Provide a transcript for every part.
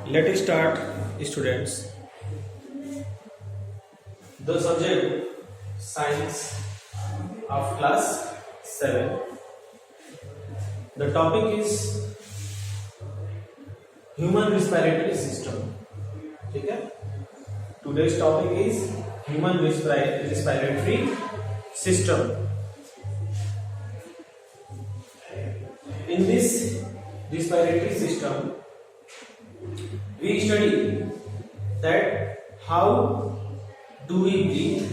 Let us start, students. The subject science of class 7. The topic is human respiratory system. ठीक है? Today's topic is human respiratory system. In this respiratory system, we study that how do we breathe,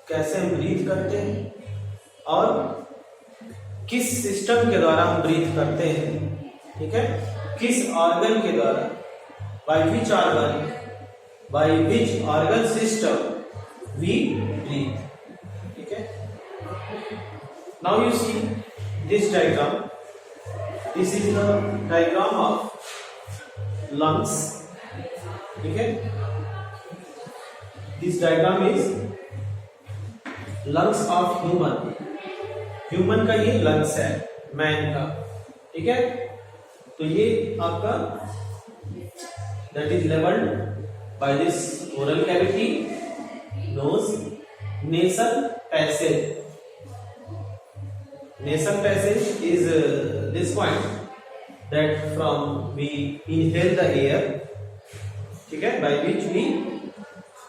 कैसे हम breathe करते हैं और किस system के द्वारा हम ब्रीथ करते हैं, ठीक है, किस ऑर्गन के द्वारा, by which organ system we breathe, ठीक है. Now you see this diagram. This is the diagram of lungs, ठीक है. This diagram is lungs of human का ये lungs है, man का, ठीक है. तो ये आपका that is leveled by this oral cavity, nose, nasal passage. Nasal passage is this point that from we inhale the air, ठीक है, by which we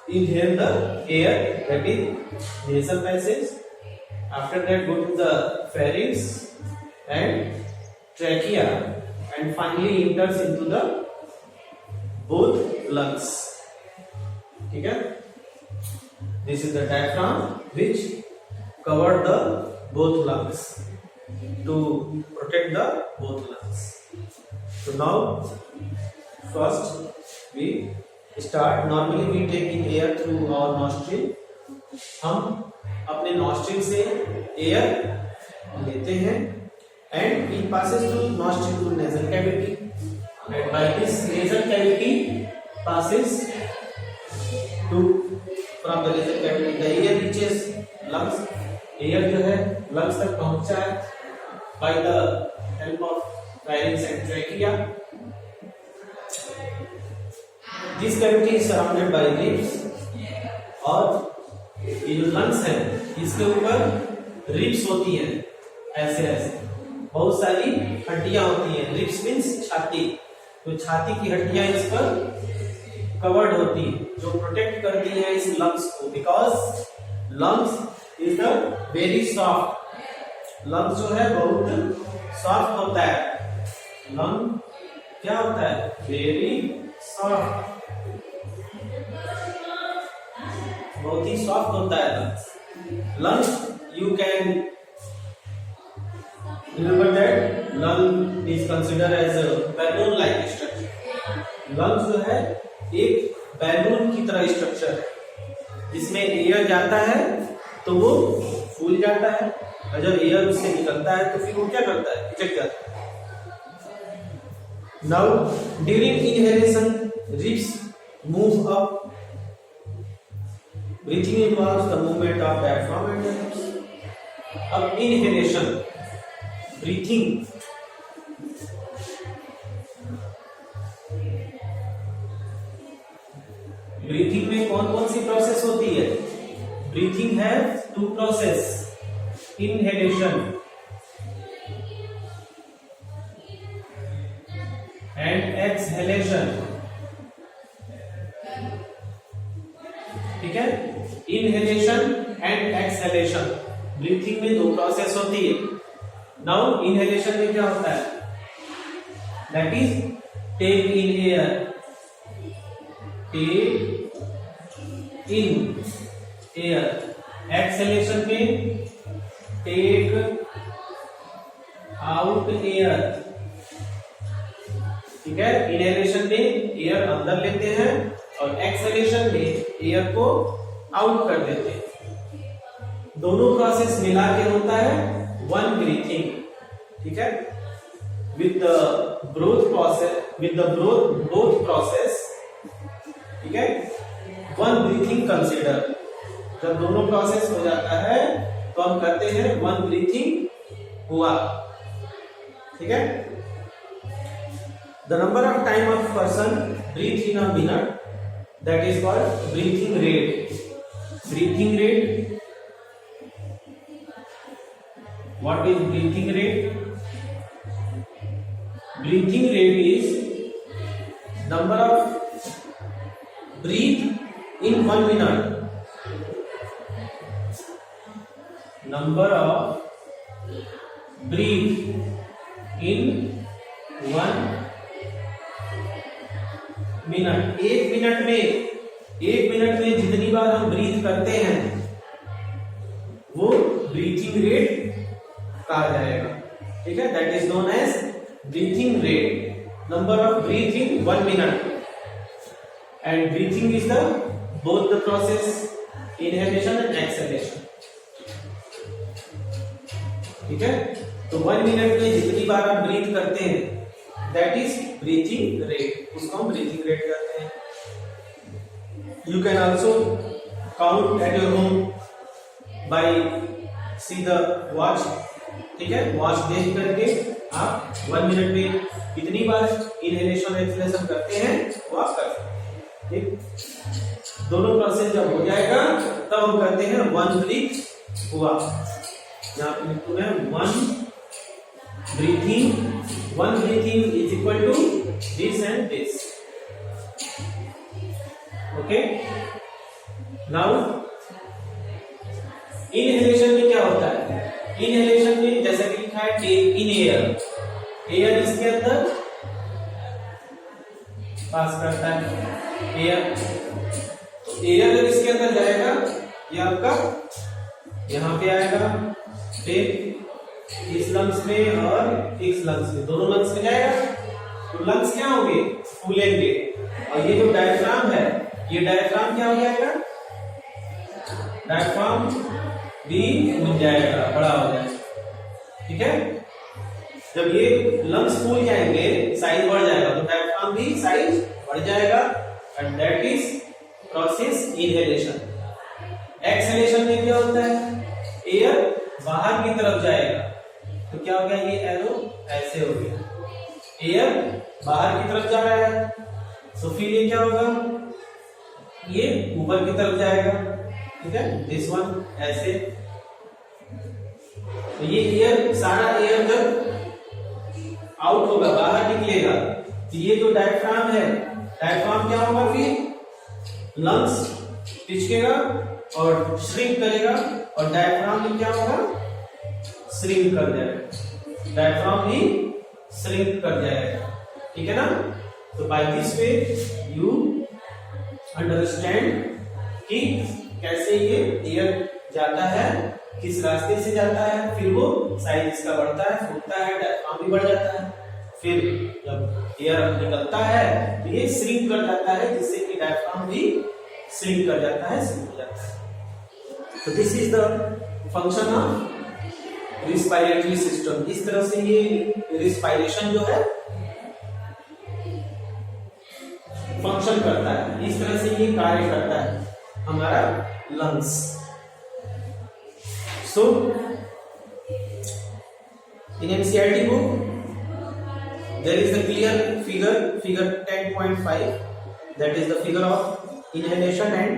inhale the air, that is nasal passage. After that go to the pharynx and trachea and finally enters into the both lungs, ठीक है. This is the diaphragm which covered the both lungs to protect the both lungs. So now first we start. Normally we take in air through our nostril. हम अपने nostril से air लेते हैं and it passes through nostril to nasal cavity, and by this nasal cavity passes to from the nasal cavity the air reaches lungs. Air जो है lungs तक पहुंचा है by the help of pharynx and trachea. This cavity is surrounded by ribs, और ये जो lungs है इसके ऊपर रिब्स होती है, ऐसे ऐसे बहुत सारी हड्डियां होती हैं. रिब्स मीन्स छाती. तो छाती की हड्डियां इस पर कवर्ड होती है जो प्रोटेक्ट करती है इस लंग्स को, because lungs is the very soft. Lungs जो है बहुत सॉफ्ट होता है. लंग क्या होता है? वेरी सॉफ्ट, बहुत ही सॉफ्ट होता है lungs. Lungs you can remember that lung is consider as a balloon like structure. Lungs जो है एक बैलून की तरह स्ट्रक्चर है जिसमें एयर जाता है तो वो फूल जाता है, और जब एयर उससे निकलता है तो फिर वो क्या करता है? चिपक जाता है. Now during inhalation ribs move up. Breathing involves the movement of diaphragm and ribs. अब इनहेलेशन ब्रीथिंग, ब्रीथिंग में कौन कौन सी प्रोसेस होती है? ब्रीथिंग है two process, inhalation and exhalation, ठीक है. inhalation and exhalation ब्रीथिंग में दो प्रोसेस होती है. नाउ inhalation में क्या होता है? that is take in air, take in air. Exhalation में टेक आउट एयर, ठीक है. इनहेलेशन में एयर अंदर लेते हैं और एक्सहेलेशन में एयर को आउट कर देते हैं. दोनों प्रोसेस मिला के होता है वन ब्रीथिंग, ठीक है. विद द ब्रोथ प्रोसेस, ठीक है, वन ब्रीथिंग कंसिडर. जब दोनों प्रोसेस हो जाता है तो हम कहते हैं वन ब्रीथिंग हुआ, ठीक है. The number of time of person breathe in a minute, that is called breathing rate. Breathing rate. What is breathing rate? Breathing rate is number of breath in 1 minute. Number of breath in 1 minute. एक minute में जितनी बार हम breathe करते हैं वो breathing rate कहा जाएगा। ठीक है, that is known as breathing rate, number of breath in 1 minute. And breathing is the both the process inhalation and exhalation. ठीक है, तो 1 मिनट में जितनी बार आप ब्रीथ करते हैं दैट इज ब्रीथिंग रेट, उसको हम ब्रीथिंग रेट कहते हैं। You can also count at your home by see the watch. ठीक है, वॉच देख करके आप 1 मिनट में कितनी बार इनहेलेशन एक्सहेलेशन करते हैं वो आप कर सकते हैं। ठीक, दोनों प्रोसेस जब हो जाएगा तब हम करते हैं 1 ब्रीथ हुआ। यहाँ पे लिखूं मैं 1 breathing is equal to this and this. Okay, now inhalation में क्या होता है? inhalation में जैसा कि लिखा है take in air इसके अंदर पास करता है एयर, तो एयर जब इसके अंदर जाएगा ये आपका यहाँ पे आएगा, फिर इस लंग्स में और इस लंग्स में, दोनों लंग्स में जाएगा तो लंग्स क्या होंगे? फूलेंगे। और ये जो डायफ्राम है, ये डायफ्राम क्या हो जाएगा? डायफ्राम भी फूल जाएगा, बड़ा हो जाएगा। ठीक है, जब ये लंग्स फूल जाएंगे साइज बढ़ जाएगा तो डायफ्राम भी साइज बढ़ जाएगा, and that is process inhalation. Exhalation में क्या होता है? एयर बाहर की तरफ जाएगा, तो क्या हो गया? ये एरो ऐसे हो गया, एयर बाहर की तरफ जा रहा है, तो फिर ये क्या होगा? ये ऊपर की तरफ जाएगा। ठीक है, दिस वन ऐसे, तो ये एयर, सारा एयर जब आउट होगा, बाहर निकलेगा, तो ये जो डायफ्राम है, डायफ्राम क्या होगा? फिर लंग्स पिचकेगा और श्रिंक करेगा, और डायफ्राम में क्या होगा? श्रिंक कर जाएगा, डायफ्राम भी श्रिंक कर जाएगा। ठीक है ना? तो by this way you understand कि कैसे ये एयर जाता है, किस रास्ते से जाता है, फिर वो साइज इसका बढ़ता है, फूलता है, डायफ्राम भी बढ़ जाता है, फिर जब एयर निकलता है तो ये श्रिंक कर जाता है, जिससे कि डायफ्राम भी श्रिंक कर जाता है, श्रिंक हो जाता है। तो this is the function of respiratory system. इस तरह से ये रिस्पायरेशन जो है फंक्शन करता है, इस तरह से ये कार्य करता है हमारा lungs. So in NCERT book there is a clear figure 10.5, that is the figure of inhalation and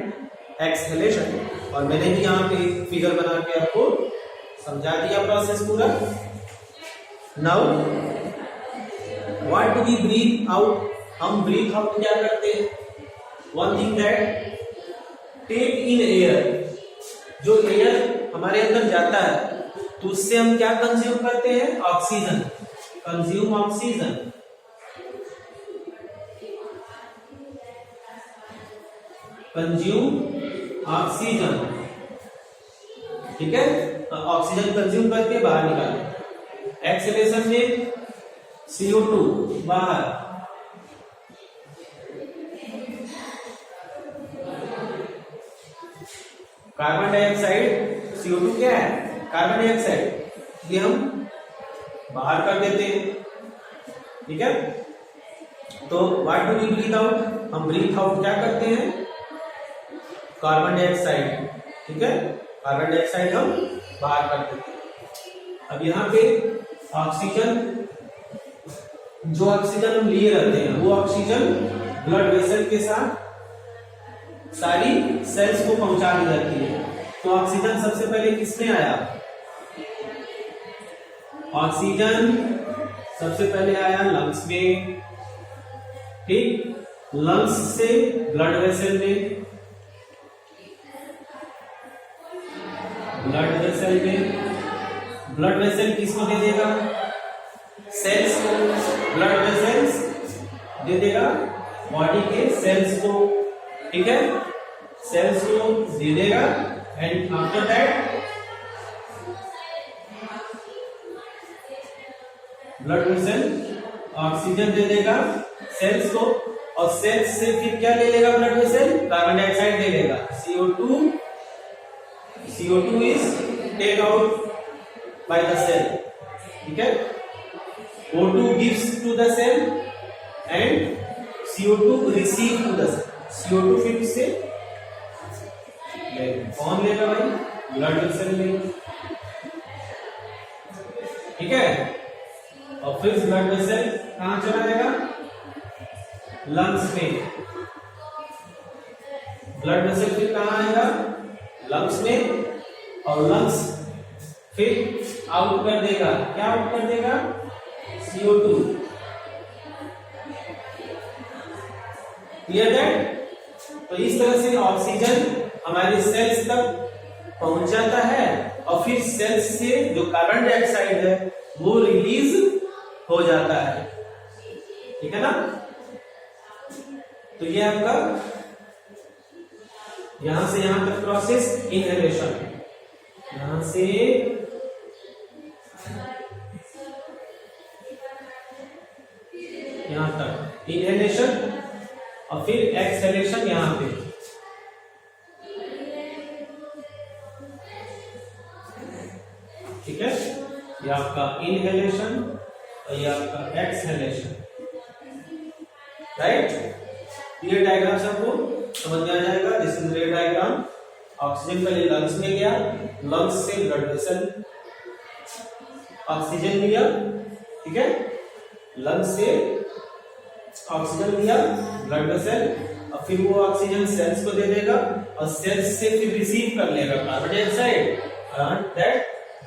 exhalation, और मैंने भी यहाँ पे फिगर बना के आपको समझा दिया प्रोसेस पूरा। Now what do we breathe out? हम ब्रीथ आउट क्या करते हैं? One thing that take in air, जो एयर हमारे अंदर जाता है तो उससे हम क्या कंज्यूम करते हैं? Oxygen, consume oxygen. Consume oxygen, ठीक है, ऑक्सीजन कंज्यूम करके बाहर निकालें। एक्सहेलेशन में CO2 बाहर, कार्बन डाइऑक्साइड, CO2 क्या है? कार्बन डाइऑक्साइड, ये हम बाहर कर देते हैं। ठीक है, तो what do we breathe out? हम ब्रीथ आउट क्या करते हैं? Carbon dioxide. ठीक है, कार्बन डाइऑक्साइड हम बाहर कर देते हैं। अब यहाँ पे ऑक्सीजन जो ऑक्सीजन हम लिए रहते हैं वो ऑक्सीजन ब्लड वेसल के साथ सारी सेल्स को पहुंचा दी जाती है। तो ऑक्सीजन सबसे पहले किसमें आया? ऑक्सीजन सबसे पहले आया लंग्स में, ठीक, लंग्स से ब्लड वेसल में, ब्लड वेसल में, ब्लड वेसल किसको दे देगा? सेल्स को, ब्लड वेसल्स दे देगा बॉडी के सेल्स को, ठीक है, सेल्स को दे देगा। And after that blood vessel oxygen दे देगा सेल्स को, और सेल्स से फिर क्या ले लेगा ब्लड वेसल? कार्बन डाइऑक्साइड ले लेगा, CO2 is take out by the cell, ठीक है, O2 gives to the cell and CO2 receive to the cell। CO2 फिर से कौन लेगा भाई? ब्लड वेसल लेगा, ठीक है, और फिर ब्लड वेसल कहां चला जाएगा? लंग्स में। ब्लड वेसल फिर कहां आएगा? लंग्स में, और लंग्स फिर आउट कर देगा, क्या आउट कर देगा? CO2। Clear that? तो इस तरह से ऑक्सीजन हमारे सेल्स तक पहुंच जाता है, और फिर सेल्स से जो कार्बन डाइऑक्साइड है वो रिलीज हो जाता है, ठीक है ना। तो ये आपका यहां से यहां तक प्रोसेस इनहेलेशन, यहां से यहां तक इनहेलेशन, और फिर एक्सहेलेशन यहां पे, ठीक है, ये आपका इनहेलेशन और ये आपका एक्सहेलेशन, राइट। ये डायग्राम सबको समझ में आ जाएगा। दिस इज रे डायग्राम। ऑक्सीजन पहले लंग्स में गया, लंग्स से ब्लड वेसल ऑक्सीजन लिया, ठीक है, लंग्स से ऑक्सीजन लिया ब्लड वेसल, और फिर वो ऑक्सीजन सेल्स को दे देगा, और सेल्स से फिर रिसीव कर लेगा carbon dioxide, and that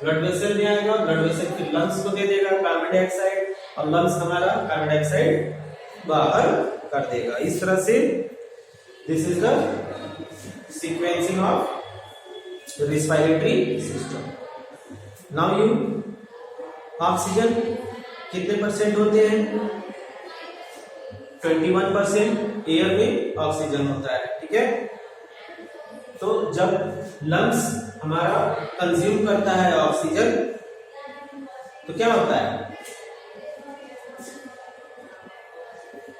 blood vessel में आएगा, ब्लड वेसल फिर लंग्स को दे देगा कार्बन डाइऑक्साइड, और लंग्स हमारा कार्बन डाइऑक्साइड बाहर कर देगा। इस तरह से this is the sequencing of respiratory system. Now you, oxygen कितने परसेंट होते हैं? 21% एयर में ऑक्सीजन होता है, ठीक है। तो जब लंग्स हमारा कंज्यूम करता है ऑक्सीजन तो क्या होता है?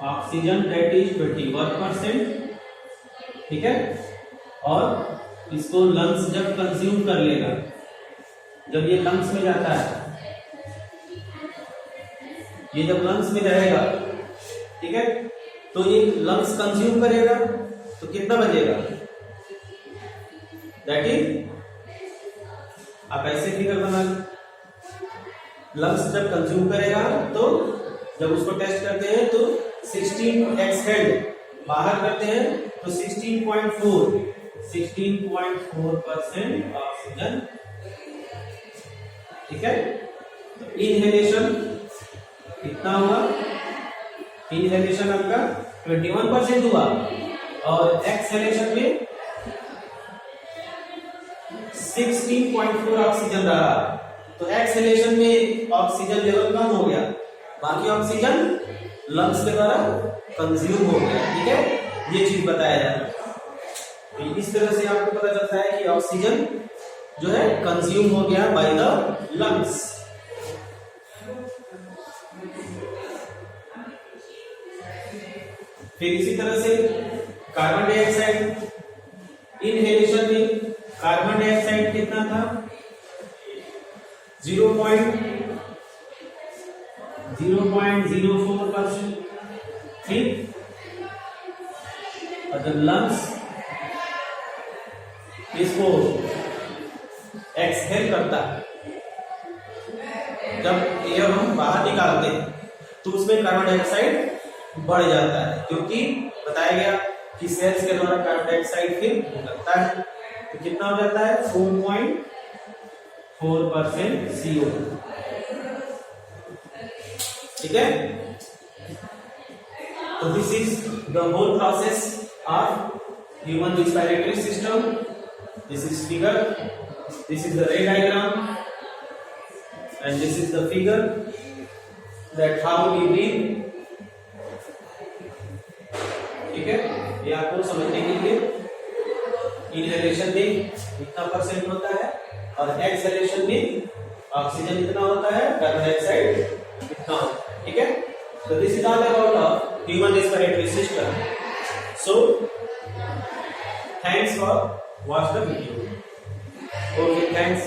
ऑक्सीजन दैट इज 21%, ठीक है, और इसको लंग्स जब कंज्यूम कर लेगा, जब ये लंग्स में जाता है, ये जब लंग्स में रहेगा, ठीक है, तो ये लंग्स कंज्यूम करेगा तो कितना बचेगा? दैट इज, आप ऐसे फिगर बना, लंग्स जब कंज्यूम करेगा तो जब उसको टेस्ट करते हैं तो 16 एक्सहेल्ड बाहर करते हैं तो 16.4% ऑक्सीजन, ठीक है। तो इनहेलेशन कितना हुआ? इनहेलेशन आपका 21% हुआ, और एक्सहेलेशन में 16.4 ऑक्सीजन रहा। तो एक्सहेलेशन में ऑक्सीजन लेवल कम हो गया, बाकी ऑक्सीजन लंग्स के द्वारा कंज्यूम हो गया, ठीक है, ये चीज बताया जा रहा है। तो इस तरह से आपको पता चलता है कि ऑक्सीजन जो है कंज्यूम हो गया बाय द लंग्स। फिर इसी तरह से कार्बन डाइऑक्साइड, इनहेलेशन में कार्बन डाइऑक्साइड कितना था? 0.04%, ठीक। और जब लंग्स इसको एक्सहेल करता है, जब एयर हम बाहर निकालते हैं तो उसमें कार्बन डाइऑक्साइड बढ़ जाता है, क्योंकि बताया गया कि सेल्स के द्वारा कार्बन डाइऑक्साइड फिर लगता है। तो कितना हो जाता है 4.4% CO। ठीक है, तो this is the whole process of human respiratory system. This is figure, this is the ray diagram and this is the figure that how we breathe। ठीक है, ये आपको समझने के लिए इनहेलेशन में कितना % होता है और एक्सहेलेशन में ऑक्सीजन कितना होता है, कार्बन डाइऑक्साइड कितना होता है। ठीक है, so this is all about human respiratory system। So thanks for watch the video। Okay, thanks।